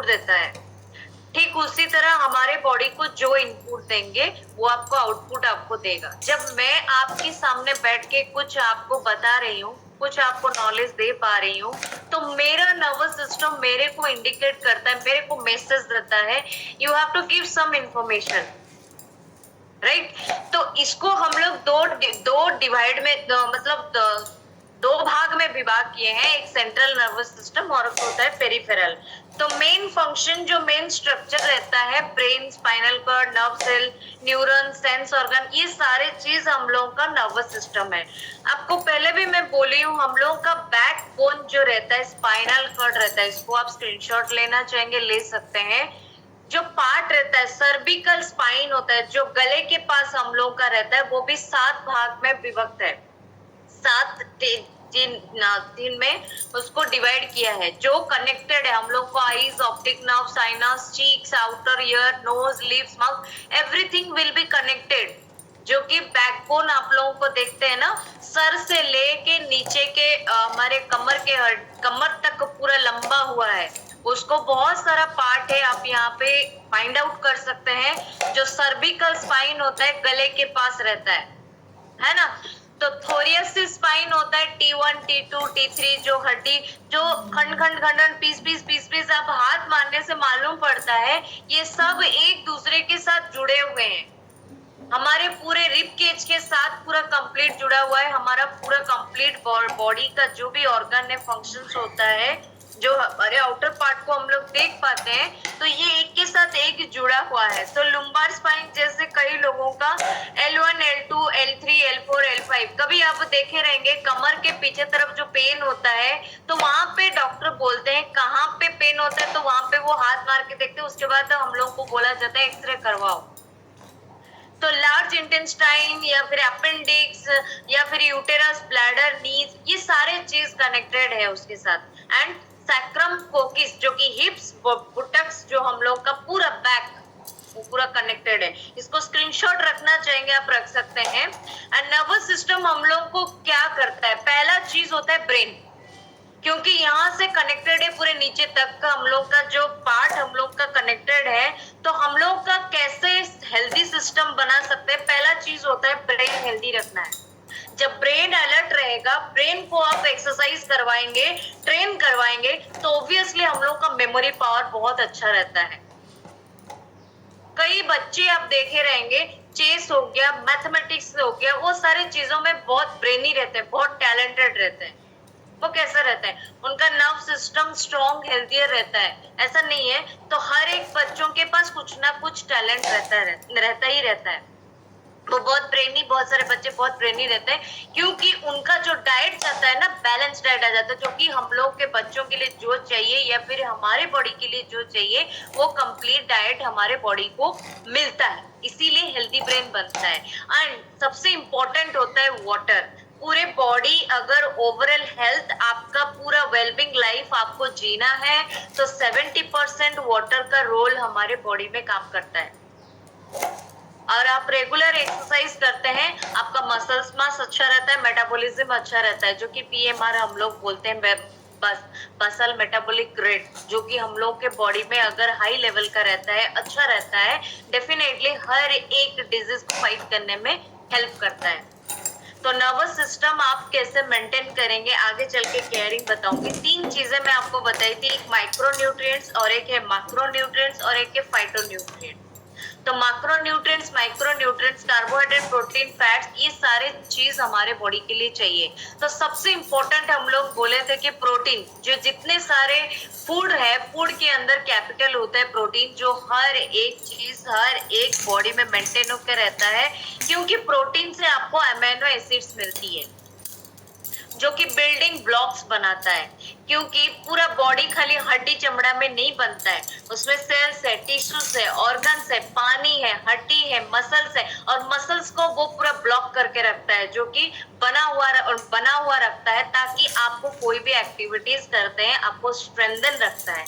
Input देता है, ठीक उसी तरह हमारे बॉडी को जो इनपुट देंगे वो आपको आउटपुट आपको देगा। जब मैं आपके सामने बैठ के कुछ आपको बता रही हूँ, कुछ आपको नॉलेज दे पा रही हूँ, तो मेरा नर्वस सिस्टम मेरे को इंडिकेट करता है, मेरे को मैसेज देता है, you have to give some information, right. तो इसको हम लोग दो डिवाइड में मतलब दो भाग में विभाग किए हैं, एक सेंट्रल नर्वस सिस्टम और एक होता है पेरिफेरल। तो मेन फंक्शन, जो मेन स्ट्रक्चर रहता है, brain, spinal cord, nerve cell, neuron, sense organ, ये सारे चीज हम लोगों का नर्वस सिस्टम है। आपको पहले भी मैं बोली हूँ, हम लोगों का बैकबोन जो रहता है, स्पाइनल कॉर्ड रहता है, इसको आप स्क्रीनशॉट लेना चाहेंगे ले सकते हैं। जो पार्ट रहता है, सर्विकल स्पाइन होता है, जो गले के पास हम लोगों का रहता है, वो भी 7 भाग में विभक्त है, 7 दिन में उसको डिवाइड किया है, जो कनेक्टेड है हम लोग को। Eyes, optic nerve, sinus, cheeks, outer ear, nose, lips, mouth, everything will be connected. जो कि बैकबोन आप लोगों को देखते हैं ना, सर से लेके नीचे के हमारे कमर तक पूरा लंबा हुआ है, उसको बहुत सारा पार्ट है, आप यहाँ पे फाइंड आउट कर सकते हैं। जो सर्विकल स्पाइन होता है गले के पास रहता है ना। तो थोरियसिस स्पाइन होता है T1, T2, T3, जो हड्डी, जो खंड पीस आप हाथ मारने से मालूम पड़ता है, ये सब एक दूसरे के साथ जुड़े हुए हैं। हमारे पूरे रिब केज के साथ पूरा कंप्लीट जुड़ा हुआ है। हमारा पूरा कंप्लीट बॉडी का जो भी ऑर्गन है, फंक्शंस होता है, जो हमारे आउटर पार्ट को हम लोग देख पाते हैं, तो ये एक के साथ एक जुड़ा हुआ है। तो लुम्बार स्पाइन जैसे कई लोगों का L1, L2, L3, L4, L5, कभी आप देखे रहेंगे कमर के पीछे तरफ जो पेन होता है, तो वहां पे डॉक्टर बोलते हैं कहाँ पे पेन होता है, तो वहां पे वो हाथ मार के देखते हैं, उसके बाद हम लोग को बोला जाता है एक्सरे करवाओ। तो लार्ज इंटेस्टाइन या फिर अपेंडिक्स या फिर यूटेरस, ब्लैडर, नीज, ये सारे चीज कनेक्टेड है उसके साथ। एंड सैक्रम कोकिस, जो कि हिप्स, बुटक्स, जो हम लोग का पूरा बैक, वो पूरा कनेक्टेड है। इसको स्क्रीनशॉट रखना चाहेंगे आप रख सकते हैं। एंड नर्वस सिस्टम हम लोग को क्या करता है, पहला चीज होता है ब्रेन, क्योंकि यहाँ से कनेक्टेड है पूरे नीचे तक का हम लोग का जो पार्ट हम लोग का कनेक्टेड है। तो हम लोग का कैसे हेल्दी सिस्टम बना सकते हैं, पहला चीज होता है ब्रेन हेल्दी रखना है। जब ब्रेन अलर्ट रहेगा, ब्रेन को आप एक्सरसाइज करवाएंगे, ट्रेन करवाएंगे, तो ऑब्वियसली हम लोग का मेमोरी पावर बहुत अच्छा रहता है। कई बच्चे आप देखे रहेंगे, चेस हो गया, मैथमेटिक्स हो गया, वो सारी चीजों में बहुत ब्रेनी रहते हैं, बहुत टैलेंटेड रहते हैं। वो कैसा रहता है, उनका नर्व सिस्टम स्ट्रॉन्ग, हेल्थियर रहता है, ऐसा नहीं है। तो हर एक बच्चों के पास कुछ ना कुछ टैलेंट रहता ही रहता है। वो बहुत सारे बच्चे बहुत ब्रेनी रहते हैं, क्योंकि उनका जो डाइट जाता है ना, बैलेंस डाइट आ जाता है, जो कि हम लोग के बच्चों के लिए जो चाहिए या फिर हमारे बॉडी के लिए जो चाहिए, वो कंप्लीट डाइट हमारे बॉडी को मिलता है, इसीलिए हेल्दी ब्रेन बनता है। एंड सबसे इम्पोर्टेंट होता है वाटर। पूरे बॉडी, अगर ओवरऑल हेल्थ आपका पूरा वेलबिंग लाइफ आपको जीना है, तो 70% वाटर का रोल हमारे बॉडी में काम करता है। और आप रेगुलर एक्सरसाइज करते हैं, आपका मसल्स मास अच्छा रहता है, मेटाबॉलिज्म अच्छा रहता है, जो कि PMR हम लोग बोलते हैं, बसल मेटाबॉलिक रेट, जो कि हम लोग के बॉडी में अगर हाई लेवल का रहता है, अच्छा रहता है, डेफिनेटली हर एक डिजीज को फाइट करने में हेल्प करता है। तो नर्वस सिस्टम आप कैसे मेंटेन करेंगे, आगे चल के केयरिंग बताऊंगी। 3 चीजें मैं आपको बताई थी, एक माइक्रो न्यूट्रिएंट्स, और एक है मैक्रो न्यूट्रिएंट्स, और एक है फाइटो न्यूट्रिएंट्स। तो micro nutrients, carbohydrate, protein, fats, ये सारे चीज हमारे बॉडी के लिए चाहिए। तो सबसे इम्पोर्टेंट हम लोग बोले थे कि प्रोटीन, जो जितने सारे फूड है, फूड के अंदर कैपिटल होता है प्रोटीन, जो हर एक चीज, हर एक बॉडी में मेंटेन होकर रहता है, क्योंकि प्रोटीन से आपको अमीनो एसिड्स मिलती है, जो कि बिल्डिंग ब्लॉक्स बनाता है। क्योंकि पूरा बॉडी खाली हड्डी चमड़ा में नहीं बनता है, उसमें सेल्स है, टिश्यूज है, ऑर्गन्स है, पानी है, हड्डी है, मसल्स है, और मसल्स को वो पूरा ब्लॉक करके रखता है, जो कि बना हुआ रखता है, ताकि आपको कोई भी एक्टिविटीज करते हैं आपको स्ट्रेंथन रखता है।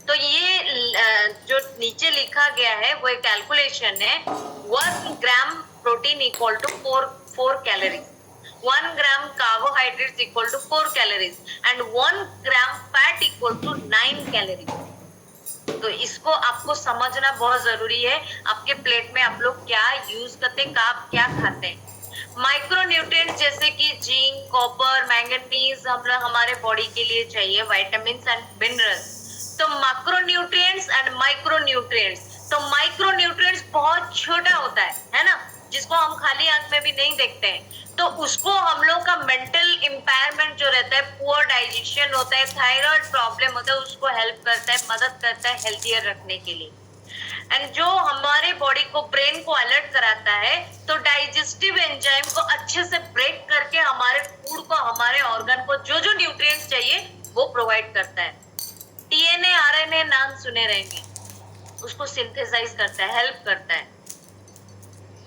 तो ये जो नीचे लिखा गया है वो एक कैलकुलेशन है, 1 gram protein equal to 4 calories, 1 gram carbohydrates equal to 4 calories, and 1 gram fat equal to 9 calories. तो इसको आपको समझना बहुत जरूरी है। आपके प्लेट में आप लोग क्या यूज करते हैं, आप क्या खाते हैं। माइक्रो न्यूट्रिएंट्स जैसे कि जिंक, कॉपर, मैंगनीज हमारे बॉडी के लिए चाहिए, विटामिन एंड मिनरल्स। तो macro nutrients and micro nutrients. तो माइक्रो न्यूट्रिएंट्स बहुत छोटा होता है ना, जिसको हम खाली आंख में भी नहीं देखते हैं। तो उसको हम लोग का मेंटल इम्पायरमेंट जो रहता है, पुअर डाइजेशन होता है, थायराइड प्रॉब्लम होता है, उसको हेल्प करता है, मदद करता है हेल्थियर रखने के लिए। एंड जो हमारे बॉडी को, ब्रेन को अलर्ट कराता है, तो डाइजेस्टिव एंजाइम को अच्छे से ब्रेक करके हमारे फूड को, हमारे ऑर्गन को जो जो न्यूट्रिएंट्स चाहिए वो प्रोवाइड करता है। डीएनए, आरएनए नाम सुने रहेंगे, उसको सिंथेसाइज करता है, हेल्प करता है।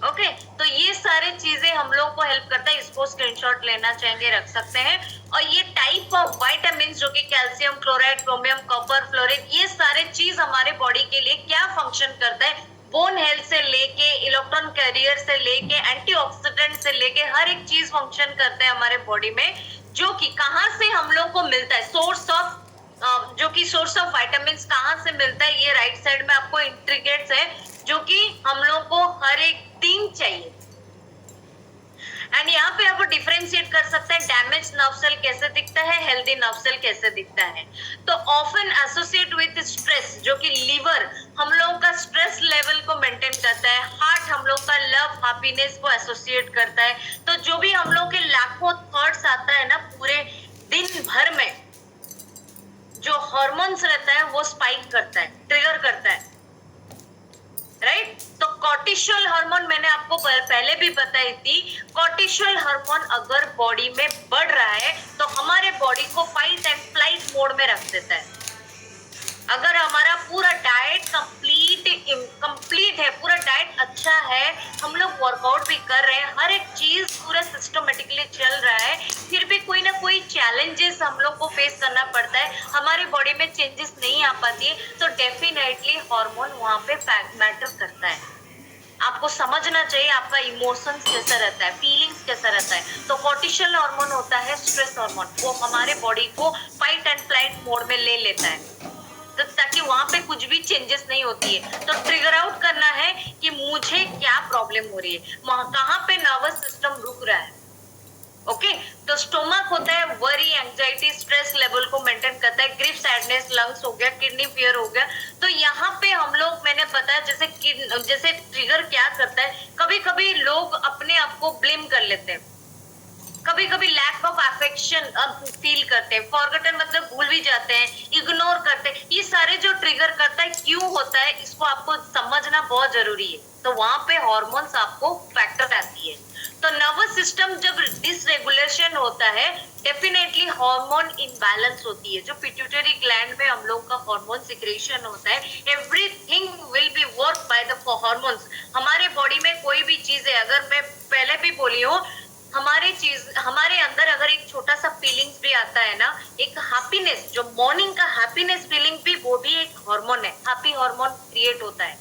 ओके, तो ये सारे चीजें हम लोग को हेल्प करता है। इसको स्क्रीनशॉट लेना चाहेंगे रख सकते हैं। और ये टाइप ऑफ विटामिन जो कि calcium, chloride, chromium, copper, fluorine, ये सारे चीज हमारे बॉडी के लिए क्या फंक्शन करता है, बोन हेल्थ से लेके, इलेक्ट्रॉन कैरियर से लेके, एंटीऑक्सीडेंट से लेके, हर एक चीज फंक्शन करता है हमारे बॉडी में। जो कि कहाँ से हम लोग को मिलता है, सोर्स ऑफ विटामिन कहाँ से मिलता है, ये राइट साइड में आपको इंट्रीग्रेट्स है, जो कि हम लोग को हर एक दिन चाहिए। एंड यहाँ पे आपको डिफरेंशिएट कर सकते हैं, डैमेज नर्व सेल कैसे दिखता है, हेल्दी नर्व सेल कैसे दिखता है। तो ऑफन एसोसिएट विद स्ट्रेस, जो कि लीवर हम लोग का स्ट्रेस लेवल को मेंटेन करता है, हार्ट हम लोग का लव, हैप्पीनेस को एसोसिएट करता है। तो जो भी हम लोग के लाखों थॉट्स आता है ना पूरे दिन भर में, जो हार्मोन्स रहता है वो स्पाइक करता है, ट्रिगर करता है, राइट। तो कॉर्टिसोल हार्मोन मैंने आपको पहले भी बताई थी। कॉर्टिसोल हार्मोन अगर बॉडी में बढ़ रहा है तो हमारे बॉडी को फाइट एंड फ्लाइट मोड में रख देता है। अगर हमारा पूरा डाइट कंप्लीट है, पूरा डाइट अच्छा है, हम लोग वर्कआउट भी कर रहे हैं, हर एक चीज पूरा सिस्टमेटिकली चल रहा है, फिर भी कोई ना कोई चैलेंजेस हम लोग को फेस करना पड़ता है, हमारे बॉडी में चेंजेस नहीं आ पाती है, तो डेफिनेटली हार्मोन वहां पे मैटर करता है। आपको समझना चाहिए आपका इमोशंस कैसा रहता है, फीलिंग्स कैसा रहता है। तो कॉर्टिसोल हार्मोन होता है स्ट्रेस हार्मोन, वो हमारे बॉडी को फाइट एंड फ्लाइट मोड में ले लेता है, तो ताकि वहां पे कुछ भी चेंजेस नहीं होती है। तो ट्रिगर आउट करना है कि मुझे क्या प्रॉब्लम हो रही है, कहाँ पे नर्वस सिस्टम रुक रहा है। ओके, तो स्टोमक होता है वरी, एंजाइटी, स्ट्रेस लेवल को मेंटेन करता है, ग्रीफ, सैडनेस, लंग्स हो गया, किडनी फेयर हो गया। तो यहाँ पे हम लोग, मैंने बताया जैसे ट्रिगर क्या करता है, कभी कभी लोग अपने आप को ब्लेम कर लेते हैं, कभी कभी लैक ऑफ अफेक्शन फील करते हैं, फॉरगेटन मतलब भूल भी जाते हैं, इग्नोर करते हैं। ये सारे जो ट्रिगर करता है क्यों होता है, इसको आपको समझना बहुत जरूरी है। तो वहां पे हार्मोन्स आपको फैक्टर आती है। तो नर्वस सिस्टम जब डिसरेगुलेशन होता है, डेफिनेटली हार्मोन इम्बैलेंस होती है। जो पिट्यूटरी ग्लैंड में हम लोग का हार्मोन सिक्रेशन होता है, everything will B work by the hormones. हमारे बॉडी में कोई भी चीज है, अगर मैं पहले भी बोली हूँ, हमारे अंदर अगर एक छोटा सा फीलिंग्स भी आता है ना, एक हैप्पीनेस, जो मॉर्निंग का हैप्पीनेस फीलिंग भी, वो भी एक हार्मोन है, हैप्पी हार्मोन क्रिएट होता है।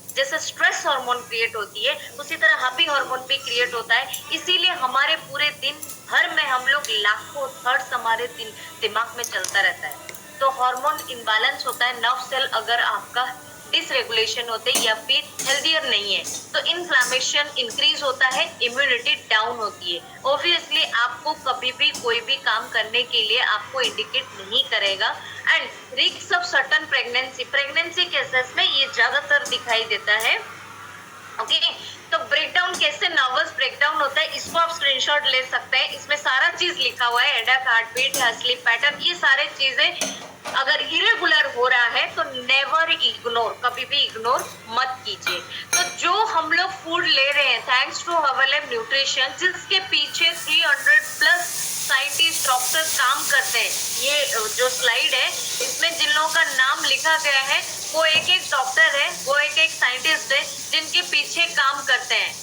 जैसे स्ट्रेस हार्मोन क्रिएट होती है, उसी तरह हैप्पी हार्मोन भी क्रिएट होता है। इसीलिए हमारे पूरे दिन भर में हम लोग लाखों थॉट्स हमारे दिमाग में चलता रहता है। तो हार्मोन इम्बैलेंस होता है, नर्व सेल अगर आपका डिसरेगुलेशन होते या फिर हेल्दियर नहीं है, तो इन्फ्लेमेशन इंक्रीज होता है, इम्यूनिटी डाउन होती है। ऑब्वियसली आपको कभी भी कोई भी काम करने के लिए आपको इंडिकेट नहीं करेगा। And risk of certain pregnancy cases में ये ज्यादातर दिखाई देता है। ओके, तो ब्रेकडाउन कैसे नर्वस ब्रेकडाउन होता है, इसको आप स्क्रीनशॉट ले सकते हैं। इसमें सारा चीज लिखा हुआ है, हेडेक, हार्टबीट, स्लीप पैटर्न, ये सारे चीजें अगर इरेगुलर हो रहा है तो नेवर इग्नोर, कभी भी इग्नोर मत कीजिए। तो जो हम लोग फूड ले रहे हैं, थैंक्स टू हर्बल न्यूट्रिशन, जिसके पीछे 300 प्लस साइंटिस्ट, डॉक्टर्स काम करते हैं। ये जो स्लाइड है, इसमें जिन लोगों का नाम लिखा गया है, वो एक एक डॉक्टर है, वो एक एक साइंटिस्ट है, जिनके पीछे काम करते हैं।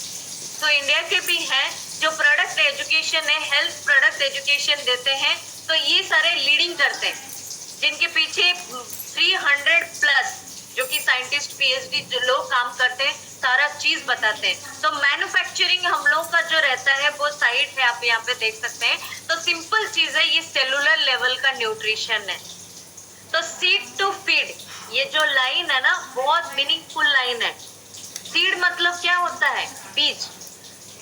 तो इंडिया के भी हैं जो प्रोडक्ट एजुकेशन है, हेल्थ प्रोडक्ट एजुकेशन देते हैं। तो ये सारे लीडिंग करते हैं, जिनके पीछे 300 प्लस जो कि साइंटिस्ट, पीएचडी जो लोग काम करते हैं, सारा चीज बताते हैं। तो मैन्युफैक्चरिंग हम लोग का जो रहता है वो साइड है, आप यहाँ पे देख सकते हैं। तो सिंपल चीज है, ये सेलुलर लेवल का न्यूट्रिशन है। तो सीड टू फीड, ये जो लाइन है ना, बहुत मीनिंगफुल लाइन है। सीड मतलब क्या होता है? बीज।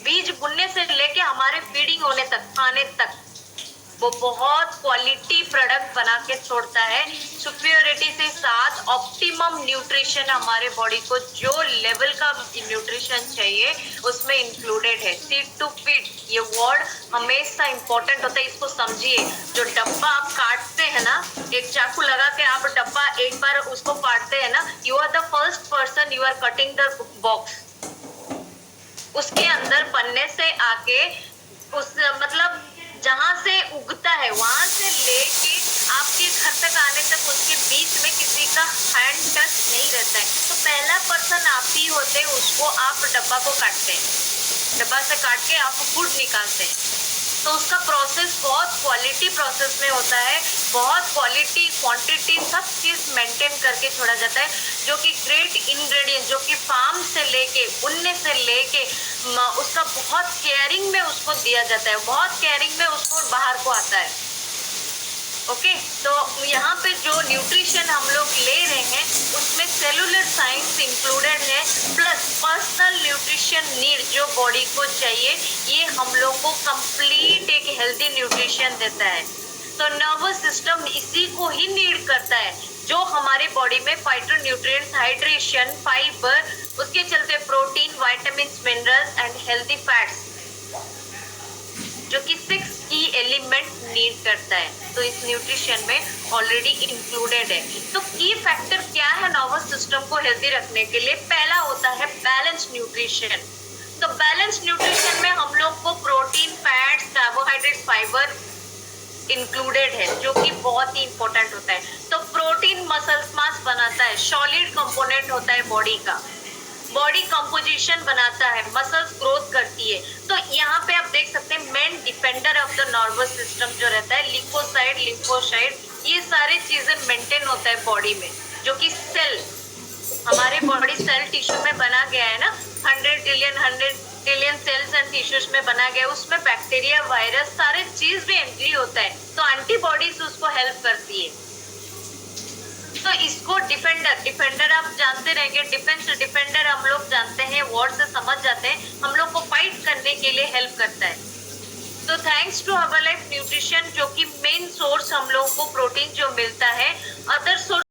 बीज बुनने से लेके हमारे फीडिंग होने तक, खाने तक, वो बहुत क्वालिटी प्रोडक्ट बना के छोड़ता है, सुपीरियोरिटी से साथ ऑप्टिमम न्यूट्रिशन हमारे बॉडी को जो लेवल का न्यूट्रिशन चाहिए उसमें इंक्लूडेड है। सीड टू फीड ये वर्ड हमेशा इंपॉर्टेंट होता है, इसको समझिए। जो डब्बा आप काटते हैं ना, एक चाकू लगा के आप डब्बा एक बार उसको काटते हैं ना, you are the first person, you are cutting the box. उसके अंदर पन्ने से आके उस मतलब जहां से उगता है वहां से लेके आपके घर तक आने तक उसके बीच में किसी का हैंड टच नहीं रहता है। तो पहला पर्सन आप ही होते हैं, उसको आप डब्बा को काटते हैं, डब्बा से काट के आप फूड निकालते हैं। तो उसका प्रोसेस बहुत क्वालिटी प्रोसेस में होता है, बहुत क्वालिटी क्वांटिटी सब चीज मेंटेन करके छोड़ा जाता है, जो कि ग्रेट इंग्रेडिएंट, जो कि फार्म से लेके बुनने से लेके उसका बहुत केयरिंग में उसको दिया जाता है, बहुत केयरिंग में उसको बाहर को आता है। ओके, तो यहाँ पे जो न्यूट्रिशन हम लोग ले रहे हैं उसमें सेलुलर साइंस इंक्लूडेड है, प्लस पर्सनल न्यूट्रिशन नीड जो बॉडी को चाहिए, ये हम लोग को कंप्लीट एक हेल्दी न्यूट्रिशन देता है। तो नर्वस सिस्टम इसी को ही नीड करता है, जो हमारे बॉडी में फाइटोन्यूट्रिएंट्स, हाइड्रेशन, फाइबर, उसके चलते protein, vitamin, minerals and healthy fats, जो कि 6 की एलिमेंट नीड करता है, तो इस न्यूट्रिशन में ऑलरेडी इंक्लूडेड है। तो की फैक्टर क्या है नर्वस सिस्टम को हेल्दी रखने के लिए? पहला होता है बैलेंस न्यूट्रिशन। तो बैलेंस न्यूट्रिशन में हम लोग को protein, fats, carbohydrate, fibre included है, जो कि बहुत ही इंपॉर्टेंट होता है। तो प्रोटीन मसल्स मास बनाता है, सॉलिड कंपोनेंट होता है बॉडी का, बॉडी कंपोजिशन बनाता है, मसल्स ग्रोथ करती है। तो यहाँ पे आप देख सकते हैं main defender of the nervous system जो रहता है, लिपोसाइड, लिम्फोसाइड, ये सारी चीजें मेंटेन होता है बॉडी में, जो कि सेल, हमारे बॉडी सेल टिश्यू में बना गया है ना, 100 ट्रिलियन सेल्स एंड टिश्यूज में बना गया, उसमें बैक्टीरिया, वायरस, सारे चीज भी एंट्री होता है। तो एंटीबॉडीज उसको हेल्प करती है। तो इसको डिफेंडर आप जानते रहेंगे, डिफेंडर हम लोग जानते हैं, वर्ड से समझ जाते हैं, हम लोग को फाइट करने के लिए हेल्प करता है। तो थैंक्स टू हर्बलाइफ न्यूट्रिशन, जो कि मेन सोर्स हम लोग को प्रोटीन जो मिलता है, अदर सोर्स